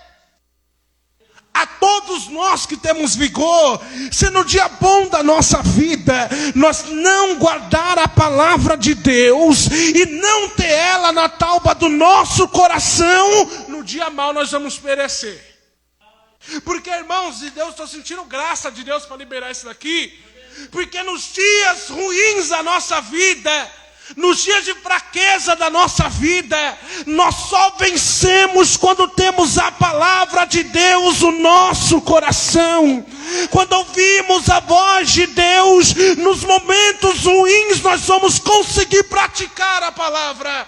A todos nós que temos vigor, se no dia bom da nossa vida, nós não guardar a palavra de Deus, e não ter ela na tauba do nosso coração, no dia mau nós vamos perecer. Porque, irmãos de Deus, estou sentindo graça de Deus para liberar isso daqui. Porque nos dias ruins da nossa vida,
Nos dias de fraqueza da nossa vida, nós só vencemos quando temos a palavra de Deus no nosso coração. Quando ouvimos a voz de Deus, nos momentos ruins nós vamos conseguir praticar a palavra.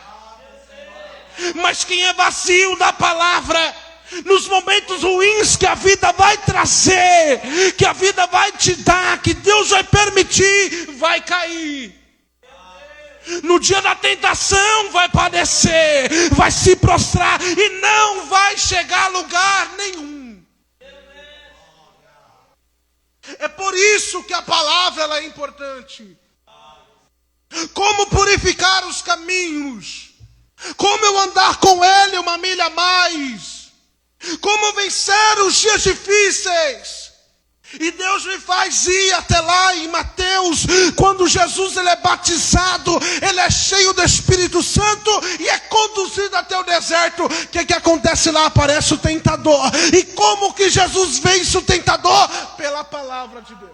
Mas quem é vazio da palavra, nos momentos ruins que a vida vai trazer, que a vida vai te dar, que Deus vai permitir, vai cair. No dia da tentação vai padecer, vai se prostrar e não vai chegar a lugar nenhum. É por isso que a palavra ela é importante. Como purificar os caminhos, como eu andar com Ele uma milha a mais, como vencer os dias difíceis. E Deus me faz ir até lá em Mateus, quando Jesus ele é batizado, ele é cheio do Espírito Santo e é conduzido até o deserto. O que acontece lá? Aparece o tentador. E como que Jesus vence o tentador? Pela palavra de Deus.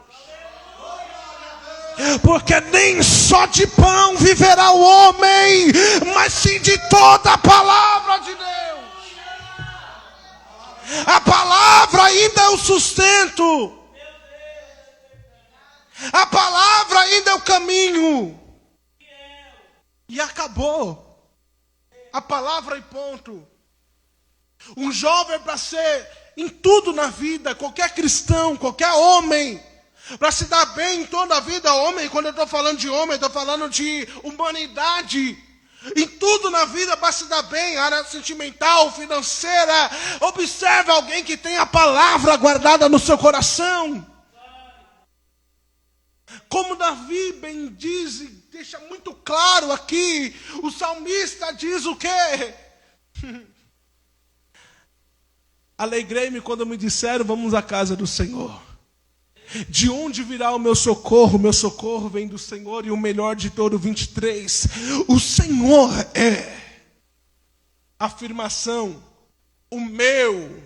Porque nem só de pão viverá o homem, mas sim de toda a palavra de Deus. A palavra ainda é o sustento. A palavra ainda é o caminho. E acabou. A palavra e ponto. Um jovem para ser em tudo na vida, qualquer cristão, qualquer homem, para se dar bem em toda a vida, homem, quando eu estou falando de homem, estou falando de humanidade. Em tudo na vida para se dar bem, área sentimental, financeira. Observe alguém que tem a palavra guardada no seu coração. Como Davi bem diz, e deixa muito claro aqui, o salmista diz o quê? Alegrei-me quando me disseram, vamos à casa do Senhor. De onde virá o meu socorro? Meu socorro vem do Senhor. E o melhor de todo, 23. O Senhor é afirmação, o meu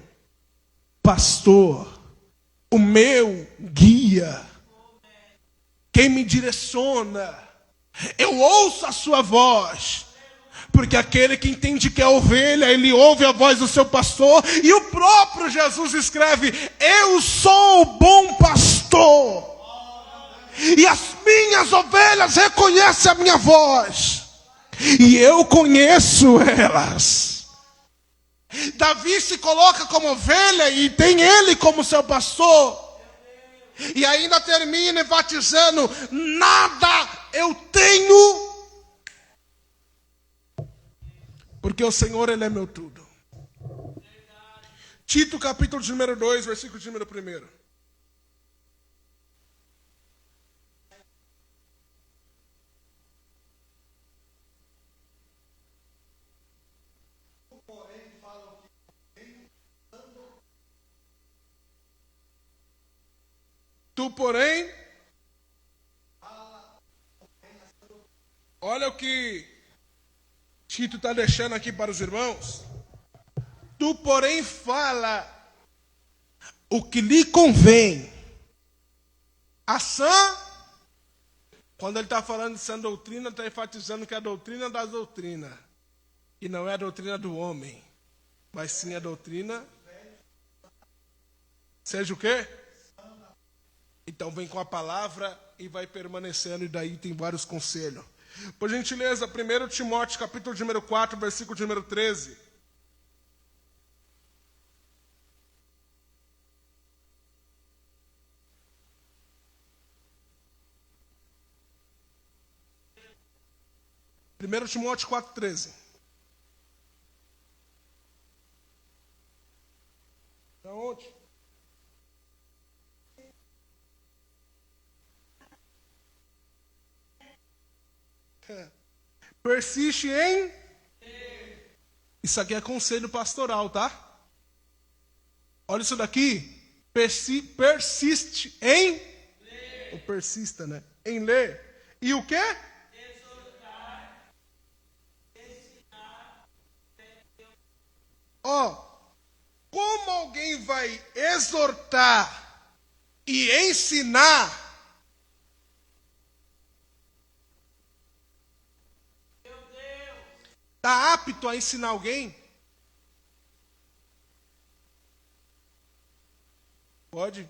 pastor, o meu guia, quem me direciona. Eu ouço a sua voz. Porque aquele que entende que é ovelha, ele ouve a voz do seu pastor. E o próprio Jesus escreve: eu sou o bom pastor. E as minhas ovelhas reconhecem a minha voz. E eu conheço elas. Davi se coloca como ovelha e tem ele como seu pastor. E ainda termina enfatizando: nada eu tenho, porque o Senhor, Ele é meu tudo. Tito capítulo de número 2, versículo de número 1. Tu, porém, olha o que Tito está deixando aqui para os irmãos. Tu, porém, fala o que lhe convém. A sã, quando ele está falando de sã doutrina, está enfatizando que é a doutrina das doutrinas. E não é a doutrina do homem, mas sim a doutrina. Seja o quê? Então vem com a palavra e vai permanecendo, e daí tem vários conselhos. Por gentileza, 1 Timóteo, capítulo de número 4, versículo de número 13. Primeiro Timóteo 4, 13. Para onde? Persiste em... Isso aqui é conselho pastoral, tá? Olha isso daqui. Persiste em... Ler. Ou persista, né? Em ler. E o quê? Exortar. Ensinar. Como alguém vai exortar e ensinar Está apto a ensinar alguém? Pode?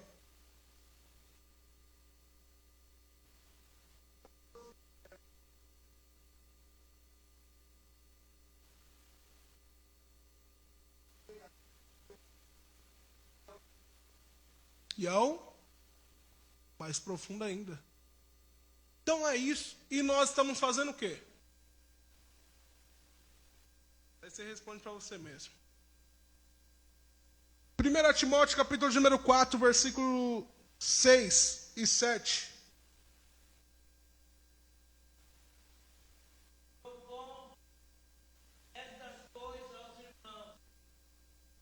E ao mais profundo ainda. Então é isso. E nós estamos fazendo o quê? Aí você responde para você mesmo. 1 Timóteo, capítulo número 4, versículo 6 e 7.
Estas coisas aos irmãos,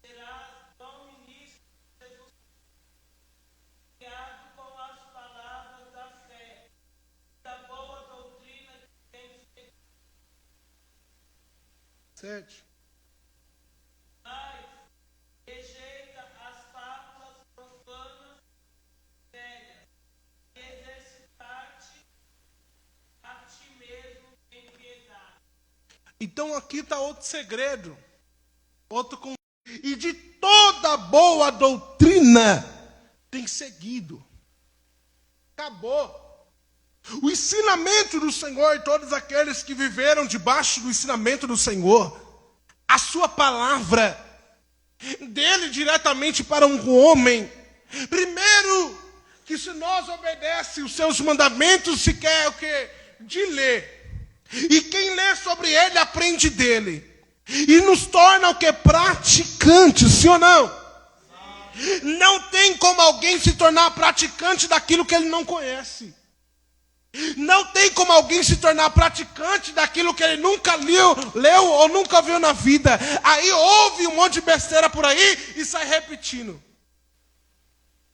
serás bom ministro de Jesus, guiado com as palavras da fé, da boa doutrina que tem seguido.
7.
Mas rejeita as fábulas profanas e velhas, e exercitar-te a ti mesmo em piedade.
Então aqui está outro segredo. E de toda boa doutrina tem seguido. Acabou. O ensinamento do Senhor e todos aqueles que viveram debaixo do ensinamento do Senhor, a sua palavra, dele diretamente para um homem, primeiro, que se nós obedecemos os seus mandamentos, se quer o quê? De ler. E quem lê sobre ele, aprende dele. E nos torna o quê? Praticantes, sim ou não? Não tem como alguém se tornar praticante daquilo que ele não conhece. Não tem como alguém se tornar praticante daquilo que ele nunca leu ou nunca viu na vida. Aí ouve um monte de besteira por aí e sai repetindo.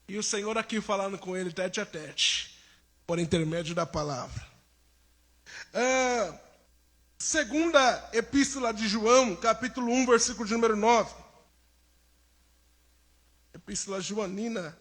E o Senhor aqui falando com ele tete a tete, por intermédio da palavra. Segunda epístola de João, capítulo 1, versículo de número 9. Epístola joanina.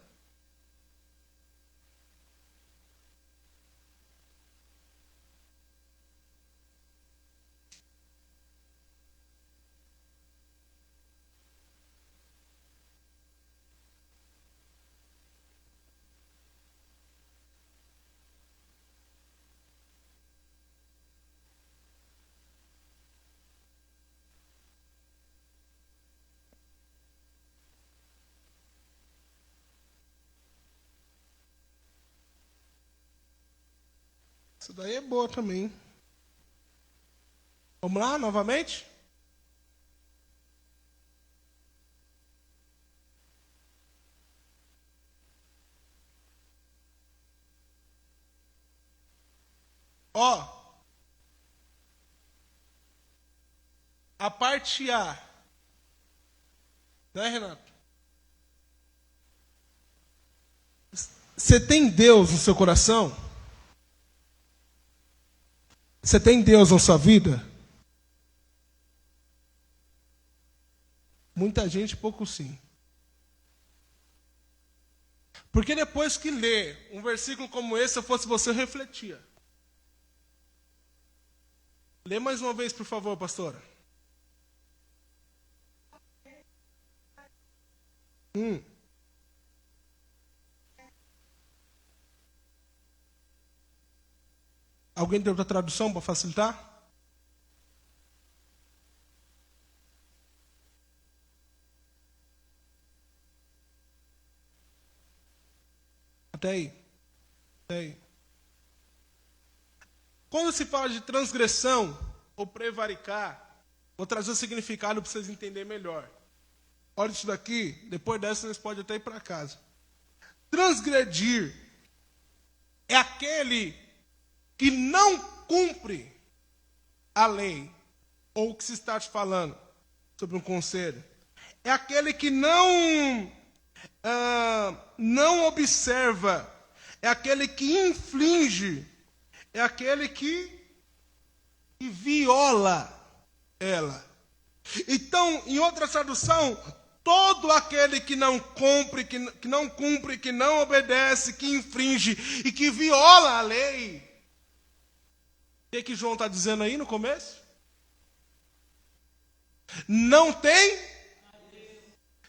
Isso daí é boa também. Vamos lá, novamente? Ó. A parte A. Né, Renato? Você tem Deus no seu coração? Você tem Deus na sua vida? Muita gente, pouco sim. Porque depois que lê um versículo como esse, se eu fosse você, eu refletia. Lê mais uma vez, por favor, pastora. Alguém tem outra tradução para facilitar? Até aí. Até aí. Quando se fala de transgressão ou prevaricar, vou trazer o significado para vocês entenderem melhor. Olha isso daqui, depois dessa vocês podem até ir para casa. Transgredir é aquele que não cumpre a lei, ou o que se está te falando sobre um conselho. É aquele que não observa, é aquele que infringe, é aquele que viola ela. Então, em outra tradução, todo aquele que não cumpre, que não obedece, que infringe e que viola a lei. O que João está dizendo aí no começo? Não tem?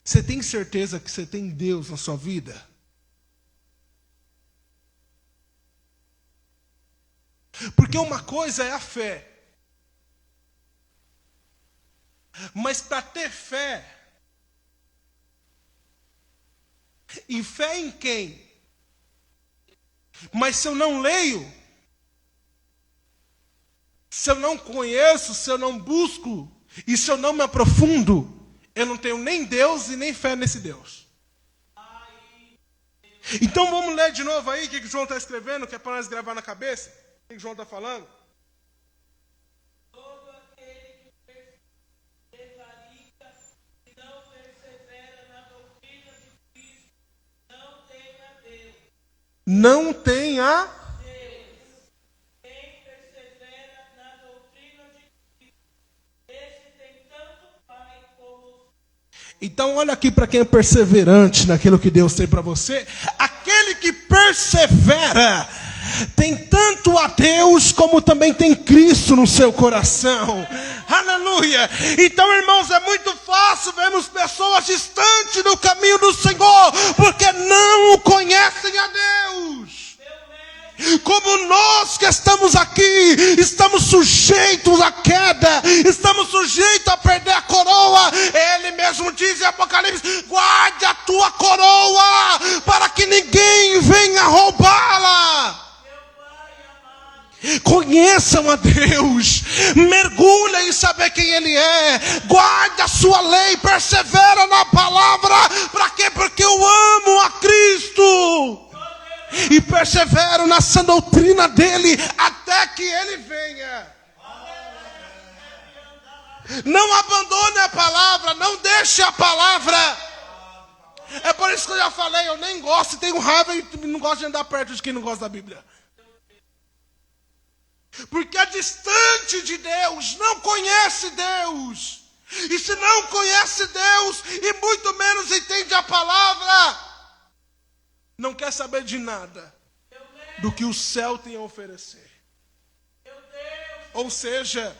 Você tem certeza que você tem Deus na sua vida? Porque uma coisa é a fé. Mas para ter fé, e fé em quem? Mas se eu não leio, se eu não conheço, se eu não busco, e se eu não me aprofundo, eu não tenho nem Deus e nem fé nesse Deus. Então vamos ler de novo aí o que João está escrevendo, que é para nós gravar na cabeça. O que João está falando?
Todo aquele que prevarica e não persevera na doutrina de Cristo, não tem a Deus.
Não tenha.
Quem persevera na doutrina de Cristo, esse tem tanto Pai como
Então olha aqui para quem é perseverante naquilo que Deus tem para você. Aquele que persevera tem tanto a Deus como também tem Cristo no seu coração. Aleluia! Então, irmãos, é muito fácil vermos pessoas distantes do caminho do Senhor, porque não o conhecem a Deus. Como nós que estamos aqui, estamos sujeitos à queda, estamos sujeitos a perder a coroa. Ele mesmo diz em Apocalipse: guarde a tua coroa, para que ninguém venha roubá-la. Conheçam a Deus, mergulhem em saber quem Ele é, guarde a sua lei, persevera na palavra. Para quê? Porque eu amo a Cristo e persevero nessa doutrina dele até que ele venha. Não abandone a palavra, não deixe a palavra. É por isso que eu já falei, eu nem gosto, tenho raiva e não gosto de andar perto de quem não gosta da Bíblia. Porque é distante de Deus, não conhece Deus. E se não conhece Deus e muito menos entende a palavra, não quer saber de nada do que o céu tem a oferecer. Ou seja,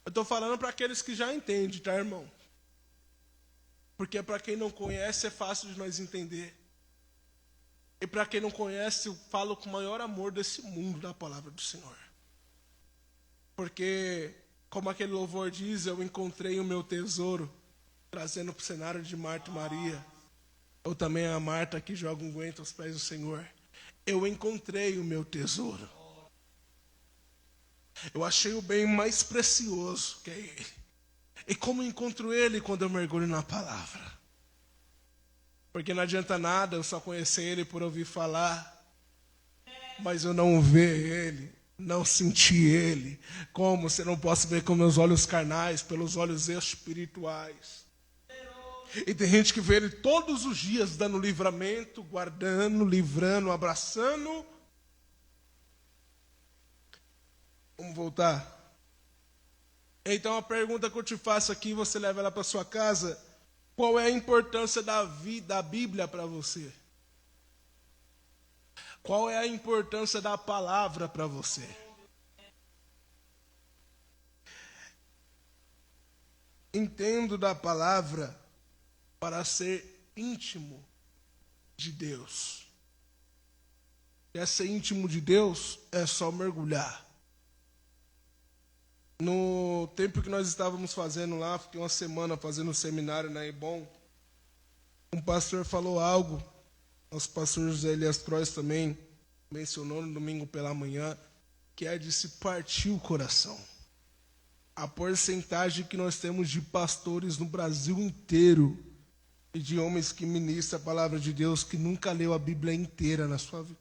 eu estou falando para aqueles que já entendem, tá, irmão? Porque para quem não conhece é fácil de nós entender. E para quem não conhece, eu falo com o maior amor desse mundo da palavra do Senhor. Porque, como aquele louvor diz, eu encontrei o meu tesouro, trazendo para o cenário de Marta e Maria. Ou também a Marta que joga um guento aos pés do Senhor. Eu encontrei o meu tesouro. Eu achei o bem mais precioso, que é Ele. E como encontro Ele quando eu mergulho na palavra? Porque não adianta nada eu só conhecer Ele por ouvir falar, mas eu não ver Ele, não sentir Ele. Como se eu não posso ver com meus olhos carnais, pelos olhos espirituais. E tem gente que vê Ele todos os dias dando livramento, guardando, livrando, abraçando. Vamos voltar. Então a pergunta que eu te faço aqui, você leva ela para sua casa. Qual é a importância da Bíblia para você? Qual é a importância da palavra para você? Entendo da palavra para ser íntimo de Deus. Quer ser íntimo de Deus? É só mergulhar. No tempo que nós estávamos fazendo lá, fiquei uma semana fazendo um seminário na Ebon, um pastor falou algo, nosso pastor José Elias Croix também mencionou no domingo pela manhã, que é de se partir o coração. A porcentagem que nós temos de pastores no Brasil inteiro e de homens que ministram a palavra de Deus que nunca leu a Bíblia inteira na sua vida.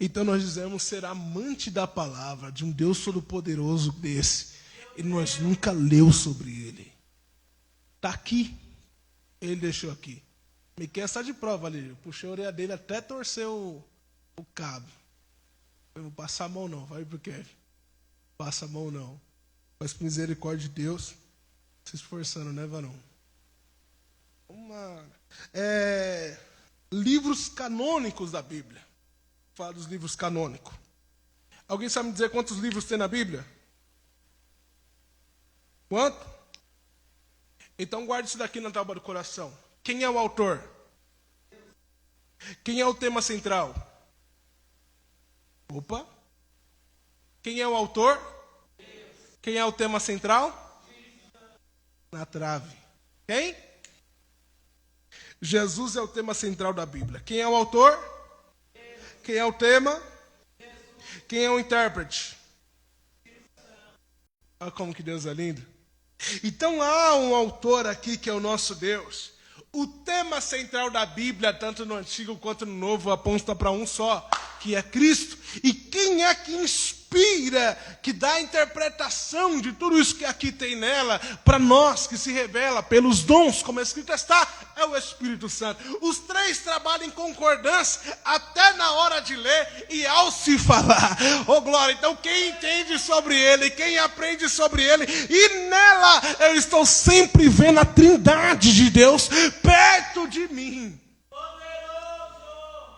Então nós dizemos ser amante da palavra, de um Deus todo-poderoso desse. E nós nunca leu sobre ele. Está aqui. Ele deixou aqui. Miquel está de prova ali. Eu puxei a orelha dele até torcer o cabo. Eu não passo a mão não, vai pro Kevin. Passa a mão não. Mas por misericórdia de Deus, se esforçando, né, varão? Livros canônicos da Bíblia. Fala dos livros canônicos. Alguém sabe me dizer quantos livros tem na Bíblia? Quanto? Então guarde isso daqui na tábua do coração. Quem é o autor? Quem é o tema central? Opa. Quem é o autor? Quem é o tema central? Na trave. Quem? Jesus é o tema central da Bíblia. Quem é o autor? Quem é o tema? Quem é o intérprete? Olha como que Deus é lindo. Então há um autor aqui que é o nosso Deus. O tema central da Bíblia, tanto no Antigo quanto no Novo, aponta para um só, que é Cristo. E quem é que inspira, que dá a interpretação de tudo isso que aqui tem nela, para nós, que se revela pelos dons, como a Escrita está, é o Espírito Santo. Os três trabalham em concordância, até na hora de ler e ao se falar. Oh glória, então quem entende sobre ele, quem aprende sobre ele, e nela eu estou sempre vendo a trindade de Deus perto de mim.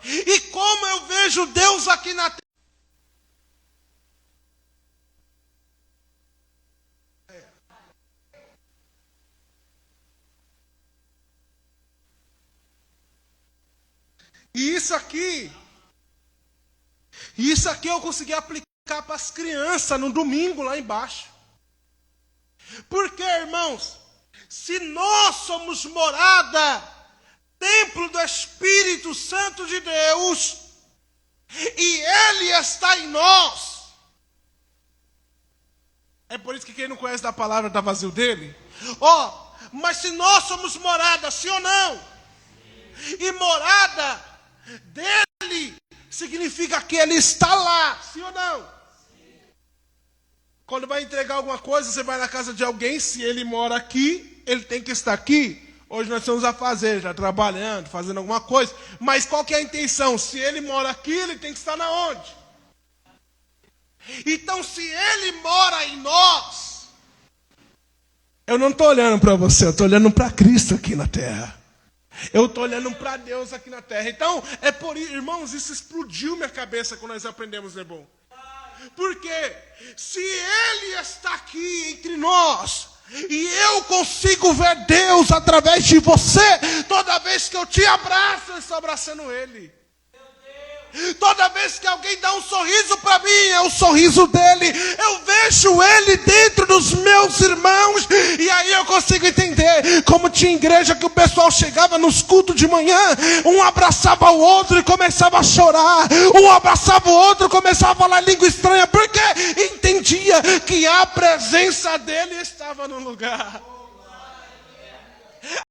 E como eu vejo Deus aqui na terra. E isso aqui eu consegui aplicar para as crianças no domingo lá embaixo. Porque, irmãos, se nós somos morada, templo do Espírito Santo de Deus, e Ele está em nós, é por isso que quem não conhece da palavra está vazio dele. Mas se nós somos morada, sim ou não? E morada dele significa que ele está lá, sim ou não? Quando vai entregar alguma coisa, você vai na casa de alguém, se ele mora aqui, ele tem que estar aqui. Hoje nós estamos a fazer, está trabalhando, fazendo alguma coisa. Mas qual que é a intenção? Se ele mora aqui, ele tem que estar na onde? Então, se ele mora em nós, eu não estou olhando para você, eu estou olhando para Cristo aqui na terra. Eu estou olhando para Deus aqui na terra. Então, é por isso, irmãos, isso explodiu minha cabeça quando nós aprendemos Nebom. Porque se Ele está aqui entre nós, e eu consigo ver Deus através de você, toda vez que eu te abraço, eu estou abraçando Ele. Toda vez que alguém dá um sorriso para mim, é o sorriso dele. Eu vejo ele dentro dos meus irmãos. E aí eu consigo entender como tinha igreja que o pessoal chegava nos cultos de manhã, um abraçava o outro e começava a chorar, um abraçava o outro e começava a falar língua estranha, porque entendia que a presença dele estava no lugar.